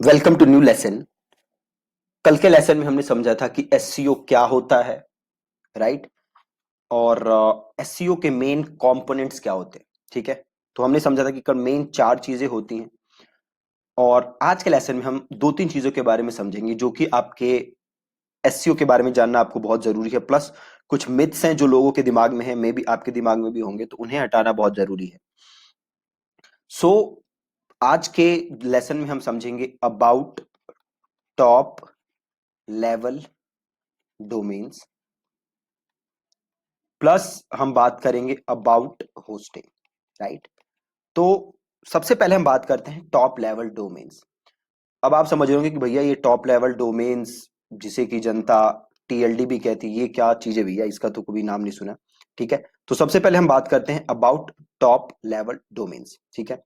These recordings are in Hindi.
Welcome to new lesson. कल के लेसन में हमने समझा था कि एससीओ क्या होता है, राइट? और एससीओ के मेन कंपोनेंट्स क्या होते हैं, ठीक है? तो हमने समझा था कि मेन चार चीजें होती हैं। और आज के लेसन में हम दो तीन चीजों के बारे में समझेंगे जो कि आपके एससीओ के बारे में जानना आपको बहुत जरूरी है। प्लस कुछ मिथ्स हैं जो लोगों के दिमाग में है, मे बी आपके दिमाग में भी होंगे, तो उन्हें हटाना बहुत जरूरी है। सो आज के लेसन में हम समझेंगे about top level domains, plus हम बात करेंगे अबाउट होस्टिंग, राइट? तो सबसे पहले हम बात करते हैं टॉप लेवल डोमेन्स। अब आप समझ रहे होंगे कि भैया ये टॉप लेवल डोमेन्स जिसे कि जनता टीएलडी भी कहती है, ये क्या चीज है भैया, इसका तो कभी नाम नहीं सुना। ठीक है, तो सबसे पहले हम बात करते हैं अबाउट टॉप लेवल डोमेन्स। ठीक है,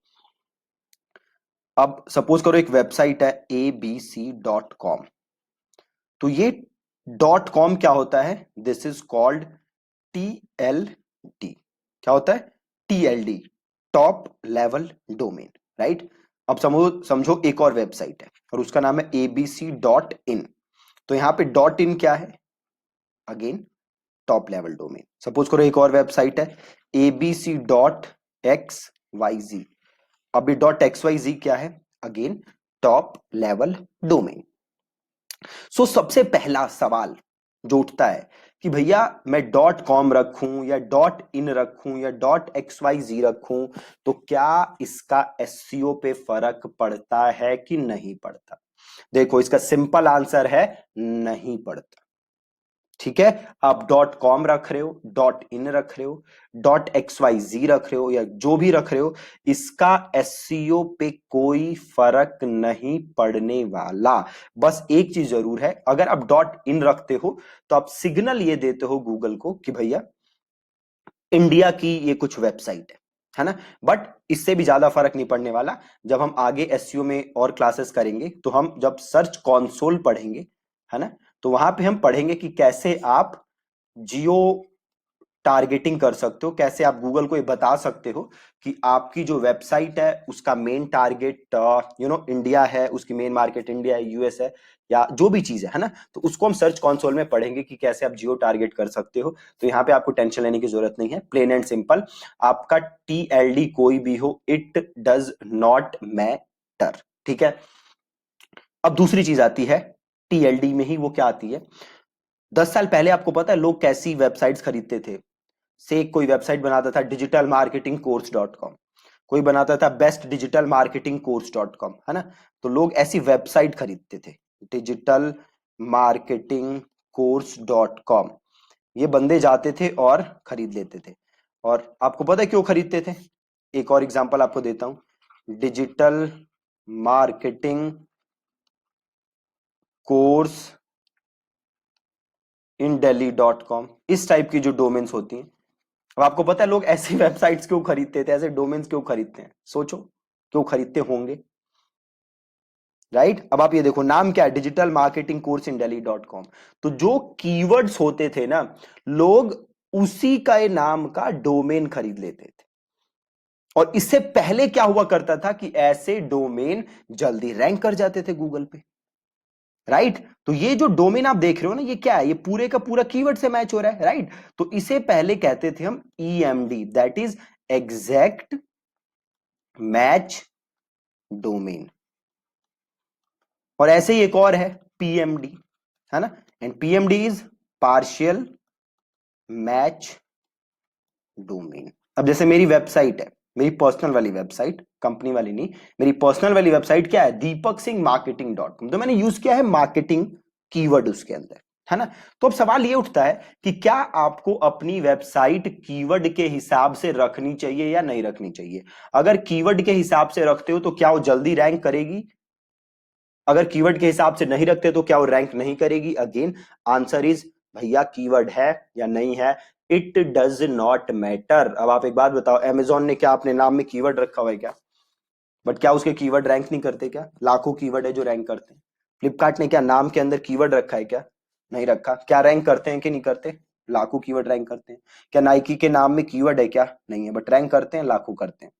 अब सपोज करो एक वेबसाइट है abc.com। तो ये डॉट कॉम क्या होता है? This is called TLD. क्या होता है? TLD, top level domain, right? अब समझो समझो एक और वेबसाइट है और उसका नाम है abc.in। तो यहां पे डॉट इन क्या है? Again top level domain. Suppose करो एक और वेबसाइट है abc.xyz। अब ये डॉट एक्स वाई जी क्या है? Again top level domain. So सबसे पहला सवाल जो उठता है कि भैया मैं डॉट कॉम रखूं या डॉट इन रखूं या डॉट एक्स वाई जी रखूं, तो क्या इसका एससीओ पे फर्क पड़ता है कि नहीं पड़ता? देखो, इसका सिंपल आंसर है नहीं पड़ता। ठीक है, आप डॉट कॉम रख रहे हो, डॉट इन रख रहे हो, डॉट एक्स वाई जी रख रहे हो या जो भी रख रहे हो, इसका एससीओ पे कोई फर्क नहीं पड़ने वाला। बस एक चीज जरूर है, अगर आप डॉट इन रखते हो तो आप सिग्नल ये देते हो गूगल को कि भैया इंडिया की ये कुछ वेबसाइट है ना? बट इससे भी ज्यादा फर्क नहीं पड़ने वाला। जब हम आगे एसईओ में और क्लासेस करेंगे तो हम जब सर्च कंसोल पढ़ेंगे, है ना, तो वहां पे हम पढ़ेंगे कि कैसे आप जियो टारगेटिंग कर सकते हो, कैसे आप गूगल को ये बता सकते हो कि आपकी जो वेबसाइट है उसका मेन टारगेट इंडिया है, उसकी मेन मार्केट इंडिया है, यूएस है, या जो भी चीज है ना, तो उसको हम सर्च कंसोल में पढ़ेंगे कि कैसे आप जियो टारगेट कर सकते हो। तो यहाँ पे आपको टेंशन लेने की जरूरत नहीं है, प्लेन एंड सिंपल। आपका टीएलडी कोई भी हो, इट डज नॉट मैटर। ठीक है, अब दूसरी चीज आती है टीएलडी में ही, वो क्या आती है? 10 साल पहले आपको पता है लोग कैसी वेबसाइट्स खरीदते थे? से कोई वेबसाइट बनाता था digital marketing course dot com, कोई बनाता था best digital marketing course dot com, है ना? तो लोग ऐसी वेबसाइट खरीदते थे, digital marketing course dot com. ये बंदे जाते थे और खरीद लेते थे। और आपको पता है क्यों खरीदते थे? एक और एग्जांपल आपको देता हूं, digital marketing course in Delhi dot com. इस टाइप की जो डोमेन्स होती हैं, अब आपको पता है लोग ऐसी वेबसाइट्स क्यों खरीदते थे, ऐसे डोमेन्स क्यों खरीदते हैं? सोचो क्यों खरीदते होंगे, राइट? अब आप ये देखो, नाम क्या है? Digital marketing course in Delhi dot com. तो जो कीवर्ड्स होते थे ना, लोग उसी का नाम का डोमेन खरीद लेते थे। और इससे पहले क्या हुआ करता था कि ऐसे डोमेन जल्दी रैंक कर जाते थे गूगल पे, राइट? तो ये जो डोमेन आप देख रहे हो ना, ये क्या है? ये पूरे का पूरा कीवर्ड से मैच हो रहा है, राइट? तो इसे पहले कहते थे हम EMD, that is exact match domain. और ऐसे ही एक और है पीएमडी, है ना? And PMD is partial match domain. अब जैसे मेरी वेबसाइट है, मेरी पर्सनल वाली वेबसाइट, कंपनी वाली नहीं, मेरी पर्सनल वाली वेबसाइट क्या है? Deepak Singh marketing dot com. तो मैंने यूज किया है मार्केटिंग कीवर्ड उसके अंदर, है ना? तो अब सवाल ये उठता है कि क्या आपको अपनी वेबसाइट कीवर्ड के हिसाब से रखनी चाहिए या नहीं रखनी चाहिए? अगर कीवर्ड के हिसाब से रखते हो तो क्या वो जल्दी रैंक करेगी? अगर कीवर्ड के हिसाब से नहीं रखते तो क्या वो रैंक नहीं करेगी? अगेन आंसर इज भैया कीवर्ड है या नहीं है, इट डज नॉट मैटर। अब आप एक बात बताओ, अमेजोन ने क्या अपने नाम में कीवर्ड रखा हुआ है क्या? बट क्या उसके कीवर्ड रैंक नहीं करते क्या? लाखों कीवर्ड है जो रैंक करते हैं। फ्लिपकार्ट ने क्या नाम के अंदर कीवर्ड रखा है क्या? नहीं रखा। क्या रैंक करते हैं कि नहीं करते? लाखों कीवर्ड रैंक करते हैं। क्या नाइकी के नाम में कीवर्ड है क्या? नहीं है, बट रैंक करते हैं, लाखों करते हैं।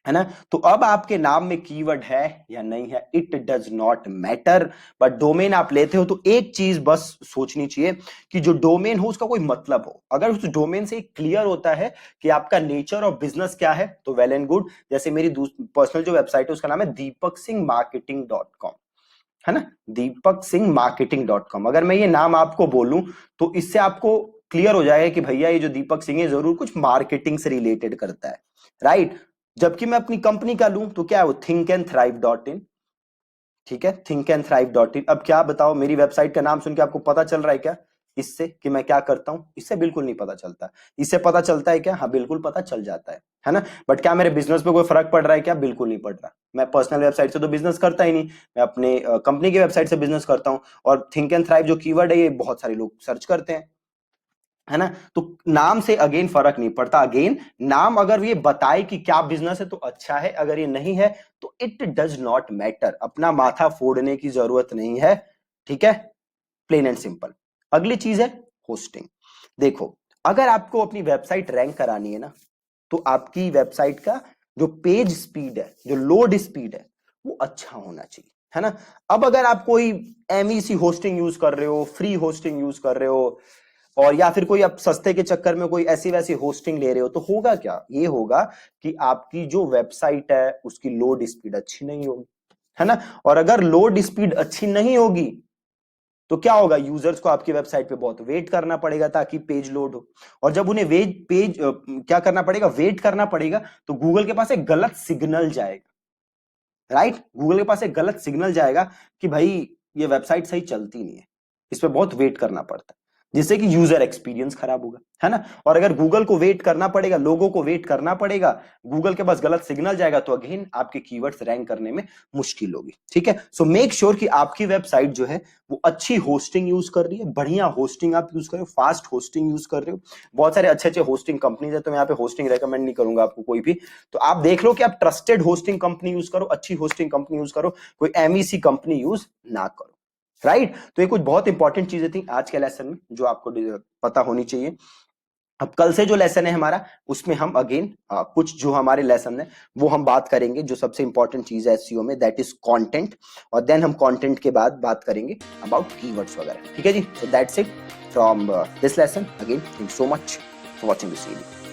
है ना। तो अब आपके नाम में कीवर्ड है या नहीं है, it does not matter. But domain आप लेते हो तो एक चीज बस सोचनी चाहिए कि जो डोमेन हो उसका कोई मतलब हो। अगर उस डोमेन से क्लियर होता है कि आपका नेचर ऑफ बिजनेस क्या है तो वेल एंड गुड। जैसे मेरी पर्सनल जो वेबसाइट है उसका नाम है deepaksinghmarketing.com, है ना, deepaksinghmarketing.com। अगर मैं ये नाम आपको बोलूं तो इससे आपको क्लियर हो जाएगा कि भैया ये जो दीपक सिंह है जरूर कुछ मार्केटिंग से रिलेटेड करता है, राइट। जबकि मैं अपनी कंपनी का लूं तो क्या है वो thinkandthrive.in, ठीक है, thinkandthrive.in। अब क्या बताओ, मेरी वेबसाइट का नाम सुन के आपको पता चल रहा है क्या इससे कि मैं क्या करता हूं? इससे बिल्कुल नहीं पता चलता। इससे पता चलता है क्या? हाँ बिल्कुल पता चल जाता है ना। बट क्या मेरे बिजनेस पे कोई फर्क पड़ रहा है क्या? बिल्कुल नहीं पड़ रहा। मैं पर्सनल वेबसाइट से तो बिजनेस करता ही नहीं, मैं अपने कंपनी की वेबसाइट से बिजनेस करता हूं। और थिंक एंड थ्राइव जो कीवर्ड है ये बहुत सारे लोग सर्च करते हैं, है ना। तो नाम से अगेन फर्क नहीं पड़ता। अगेन नाम अगर ये बताए कि क्या बिजनेस है तो अच्छा है, अगर ये नहीं है तो इट डज नॉट मैटर। अपना माथा फोड़ने की जरूरत नहीं है, ठीक है, प्लेन एंड सिंपल। अगली चीज है होस्टिंग। देखो, अगर आपको अपनी वेबसाइट रैंक करानी है ना तो आपकी वेबसाइट का जो पेज स्पीड है, जो लोड स्पीड है, वो अच्छा होना चाहिए, है ना। अब अगर आप कोई एमईसी होस्टिंग यूज कर रहे हो, फ्री होस्टिंग यूज कर रहे हो, और या फिर कोई आप सस्ते के चक्कर में कोई ऐसी वैसी होस्टिंग ले रहे हो, तो होगा क्या? ये होगा कि आपकी जो वेबसाइट है उसकी लोड स्पीड अच्छी नहीं होगी, है ना। और अगर लोड स्पीड अच्छी नहीं होगी तो क्या होगा? यूजर्स को आपकी वेबसाइट पे बहुत वेट करना पड़ेगा ताकि पेज लोड हो। और जब उन्हें क्या करना पड़ेगा? वेट करना पड़ेगा, तो गूगल के पास एक गलत सिग्नल जाएगा, राइट। गूगल के पास एक गलत सिग्नल जाएगा कि भाई ये वेबसाइट सही चलती नहीं है, इस पे बहुत वेट करना पड़ता है, जिससे कि यूजर एक्सपीरियंस खराब होगा, है ना। और अगर गूगल को वेट करना पड़ेगा, लोगों को वेट करना पड़ेगा, गूगल के पास गलत सिग्नल जाएगा, तो अगेन आपके कीवर्ड्स रैंक करने में मुश्किल होगी, ठीक है। सो मेक श्योर कि आपकी वेबसाइट जो है वो अच्छी होस्टिंग यूज कर रही है, बढ़िया होस्टिंग आप यूज कर रहे हो, फास्ट होस्टिंग यूज कर रहे हो। बहुत सारे अच्छे अच्छे होस्टिंग कंपनीज है, तो मैं यहाँ पे होस्टिंग रेकमेंड नहीं करूंगा आपको कोई भी। तो आप देख लो कि आप ट्रस्टेड होस्टिंग कंपनी यूज करो, अच्छी होस्टिंग कंपनी यूज करो, कोई एमईसी कंपनी यूज ना करो, राइट। तो ये कुछ बहुत इंपॉर्टेंट चीजें थी आज के लेसन में जो आपको पता होनी चाहिए। अब कल से जो लेसन है हमारा, उसमें हम अगेन कुछ जो हमारे लेसन है वो हम बात करेंगे। जो सबसे इंपॉर्टेंट चीज है एसईओ में, दैट इज कंटेंट। और देन हम कंटेंट के बाद बात करेंगे अबाउट कीवर्ड्स वगैरह, ठीक है जी। So that's it from this lesson. Again thank you so much for watching this video.